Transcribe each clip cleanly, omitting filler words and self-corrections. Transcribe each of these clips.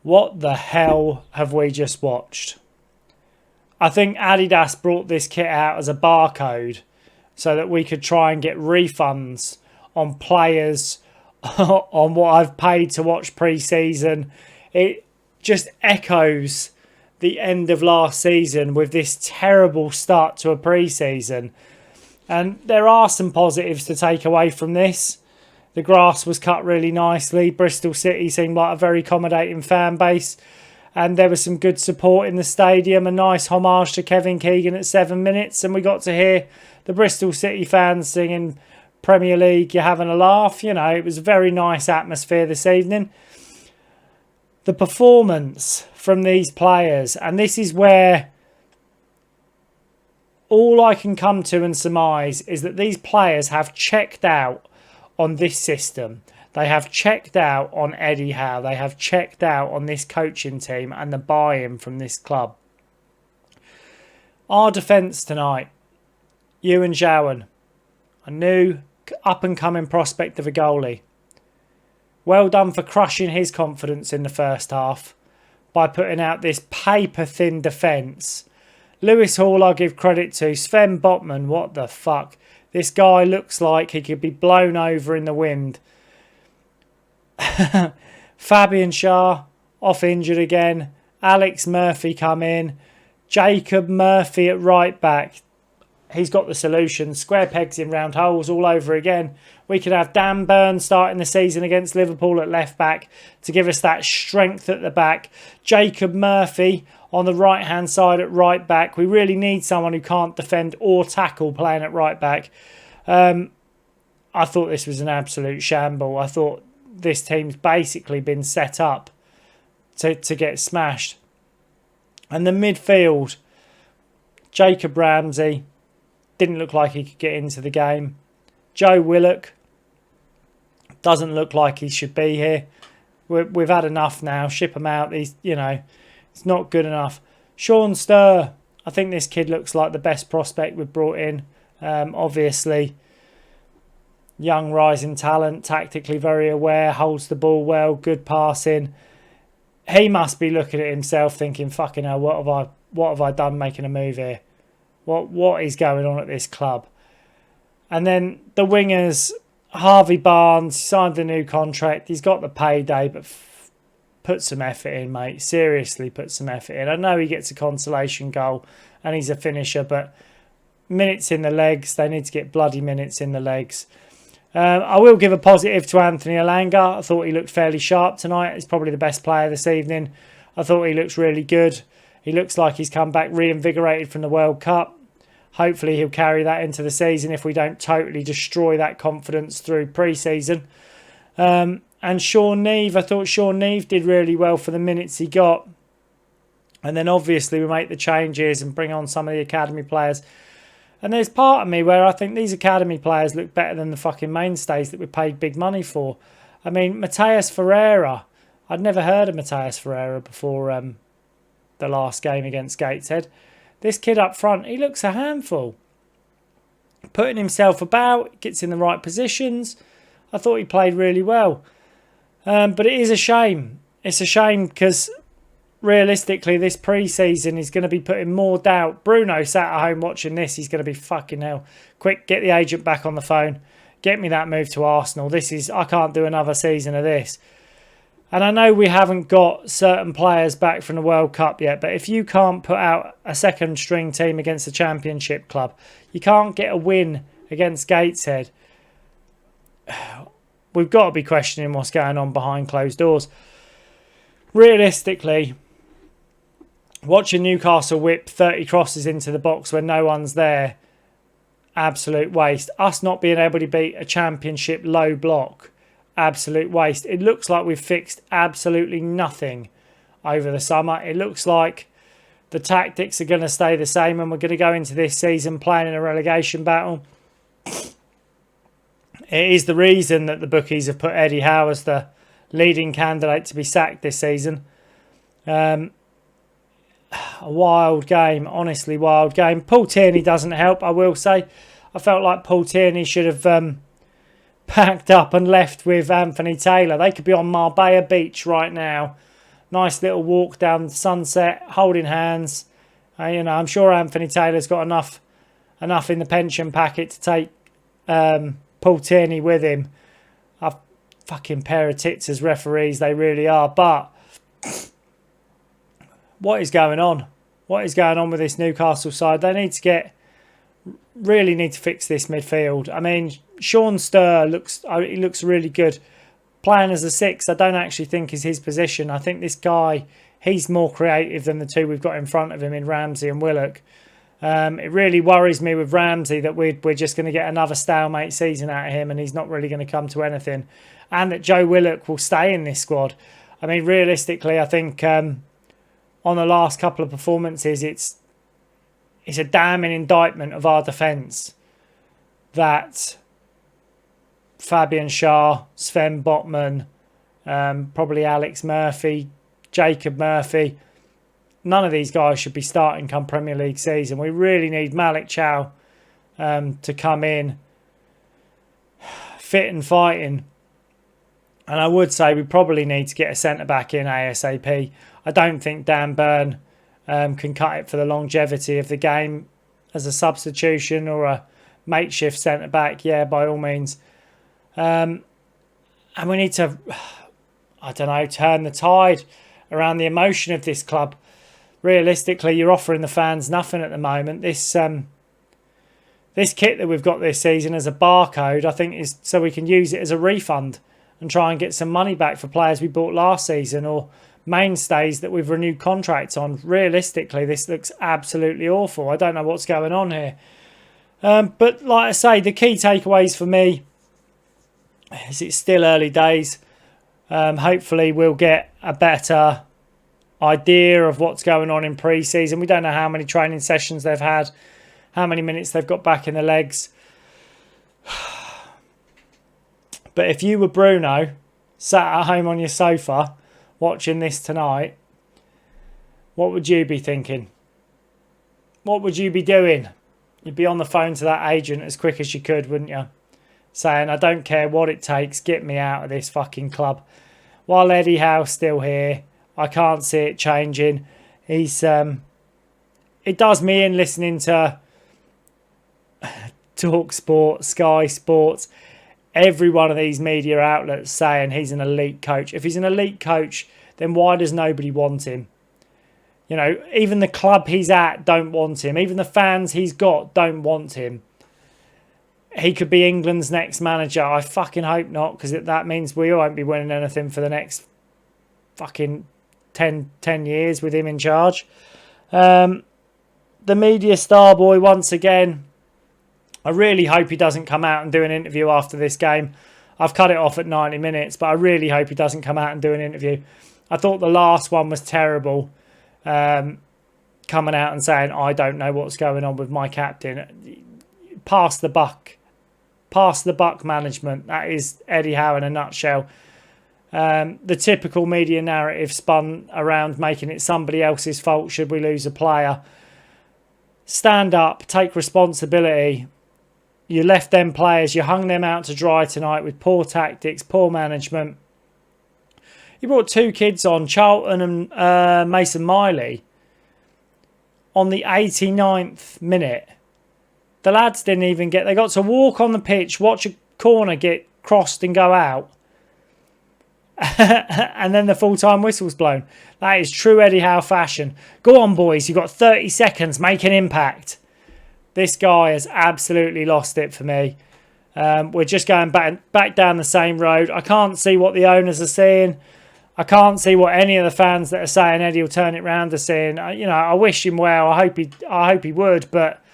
What the hell have we just watched? I think Adidas brought this kit out as a barcode so that we could try and get refunds on players on what I've paid to watch pre-season. It just echoes the end of last season with this terrible start to a pre-season. And there are some positives to take away from this. The grass was cut really nicely. Bristol City seemed like a very accommodating fan base. And there was some good support in the stadium. A nice homage to Kevin Keegan at 7 minutes. And we got to hear the Bristol City fans singing Premier League, you're having a laugh. You know, it was a very nice atmosphere this evening. The performance from these players. And this is where all I can come to and surmise is that these players have checked out on this system. They have checked out on Eddie Howe. They have checked out on this coaching team and the buy-in from this club. Our defence tonight, Ewan Jowan, a new up-and-coming prospect of a goalie. Well done for crushing his confidence in the first half by putting out this paper-thin defence. Lewis Hall, I'll give credit to. Sven Botman, what the fuck? This guy looks like he could be blown over in the wind. Fabian Shah, off injured again. Alex Murphy come in. Jacob Murphy at right back. He's got the solution. Square pegs in round holes all over again. We could have Dan Burn starting the season against Liverpool at left back to give us that strength at the back. Jacob Murphy on the right hand side at right back. We really need someone who can't defend or tackle playing at right back. I thought this was an absolute shamble. I thought this team's basically been set up to get smashed. And the midfield, Jacob Ramsey didn't look like he could get into the game. Joe Willock doesn't look like he should be here. We've had enough now. Ship him out. It's not good enough. Sean Sturr, I think this kid looks like the best prospect we've brought in. Obviously, young rising talent, tactically very aware, holds the ball well, good passing. He must be looking at himself thinking, fucking hell, what have I done making a move here? What is going on at this club? And then the wingers, Harvey Barnes signed a new contract. He's got the payday, but put some effort in, mate. Seriously, put some effort in. I know he gets a consolation goal and he's a finisher, but minutes in the legs. They need to get bloody minutes in the legs. I will give a positive to Anthony Alanga. I thought he looked fairly sharp tonight. He's probably the best player this evening. I thought he looks really good. He looks like he's come back reinvigorated from the World Cup. Hopefully he'll carry that into the season if we don't totally destroy that confidence through pre-season. And Sean Neve, I thought Sean Neve did really well for the minutes he got. And then obviously we make the changes and bring on some of the academy players. And there's part of me where I think these academy players look better than the fucking mainstays that we paid big money for. I mean, Mateus Ferreira. I'd never heard of Mateus Ferreira before the last game against Gateshead. This kid up front, he looks a handful. Putting himself about, gets in the right positions. I thought he played really well. But it is a shame. It's a shame because realistically this pre-season is going to be putting more doubt. Bruno sat at home watching this. He's going to be fucking hell. Quick, get the agent back on the phone. Get me that move to Arsenal. I can't do another season of this. And I know we haven't got certain players back from the World Cup yet, but if you can't put out a second string team against a championship club, you can't get a win against Gateshead, we've got to be questioning what's going on behind closed doors. Realistically, watching Newcastle whip 30 crosses into the box when no one's there, absolute waste. Us not being able to beat a championship low block, absolute waste. It looks like we've fixed absolutely nothing over the summer. It looks like the tactics are going to stay the same and we're going to go into this season playing in a relegation battle. It is the reason that the bookies have put Eddie Howe as the leading candidate to be sacked this season. A wild game, honestly wild game. Paul Tierney doesn't help, I will say. I felt like Paul Tierney should have packed up and left with Anthony Taylor. They could be on Marbella Beach right now Nice little walk down the sunset, holding hands. I'm sure Anthony Taylor's got enough in the pension packet to take Paul Tierney with him. A fucking pair of tits as referees, they really are. But what is going on? What is going on with this Newcastle side? They really need to fix this midfield. I mean, Sean Sturr looks really good. Playing as a 6, I don't actually think is his position. I think this guy, he's more creative than the two we've got in front of him in Ramsey and Willock. It really worries me with Ramsey that we're just going to get another stalemate season out of him and he's not really going to come to anything. And that Joe Willock will stay in this squad. I mean, realistically, I think on the last couple of performances, it's a damning indictment of our defence that Fabian Schär, Sven Botman, probably Alex Murphy, Jacob Murphy, none of these guys should be starting come Premier League season. We really need Malik Chow to come in fit and fighting. And I would say we probably need to get a centre-back in ASAP. I don't think Dan Burn can cut it for the longevity of the game as a substitution or a makeshift centre-back. Yeah, by all means. And we need to, turn the tide around the emotion of this club. Realistically, you're offering the fans nothing at the moment. This kit that we've got this season as a barcode, I think, is so we can use it as a refund and try and get some money back for players we bought last season or mainstays that we've renewed contracts on. Realistically, this looks absolutely awful. I don't know what's going on here. But like I say, the key takeaways for me is it's still early days. Hopefully we'll get a better idea of what's going on in pre-season. We don't know how many training sessions they've had, how many minutes they've got back in the legs. But if you were Bruno, sat at home on your sofa watching this tonight, what would you be thinking? What would you be doing? You'd be on the phone to that agent as quick as you could, wouldn't you? Saying, I don't care what it takes, get me out of this fucking club. While Eddie Howe's still here, I can't see it changing. It does me in listening to Talk Sport, Sky Sports, every one of these media outlets saying he's an elite coach. If he's an elite coach, then why does nobody want him? You know, even the club he's at don't want him. Even the fans he's got don't want him. He could be England's next manager. I fucking hope not, because that means we won't be winning anything for the next fucking 10 years with him in charge. The media star boy, once again, I really hope he doesn't come out and do an interview after this game. I've cut it off at 90 minutes, but I really hope he doesn't come out and do an interview. I thought the last one was terrible. Coming out and saying, I don't know what's going on with my captain. Pass the buck. Pass the buck management. That is Eddie Howe in a nutshell. The typical media narrative spun around making it somebody else's fault should we lose a player. Stand up, take responsibility. You left them players, you hung them out to dry tonight with poor tactics, poor management. You brought two kids on, Charlton and Mason Miley, on the 89th minute. The lads didn't even they got to walk on the pitch, watch a corner get crossed and go out. And then the full-time whistle's blown. That is true Eddie Howe fashion. Go on, boys, you've got 30 seconds, make an impact. This guy has absolutely lost it for me. We're just going back down the same road. I can't see what the owners are saying. I can't see what any of the fans that are saying Eddie will turn it round are saying. I wish him well. I hope he would, but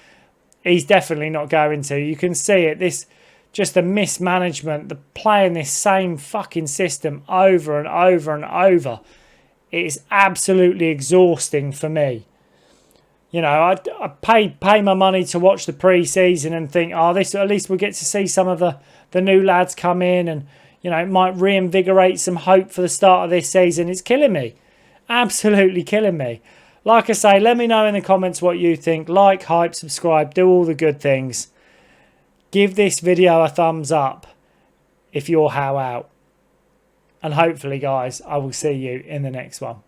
he's definitely not going to. You can see it. This just the mismanagement, the playing this same fucking system over and over and over. It is absolutely exhausting for me. I pay my money to watch the pre-season and think, this at least we'll get to see some of the new lads come in and, it might reinvigorate some hope for the start of this season. It's killing me. Absolutely killing me. Like I say, let me know in the comments what you think. Like, hype, subscribe, do all the good things. Give this video a thumbs up if you're Howe out. And hopefully, guys, I will see you in the next one.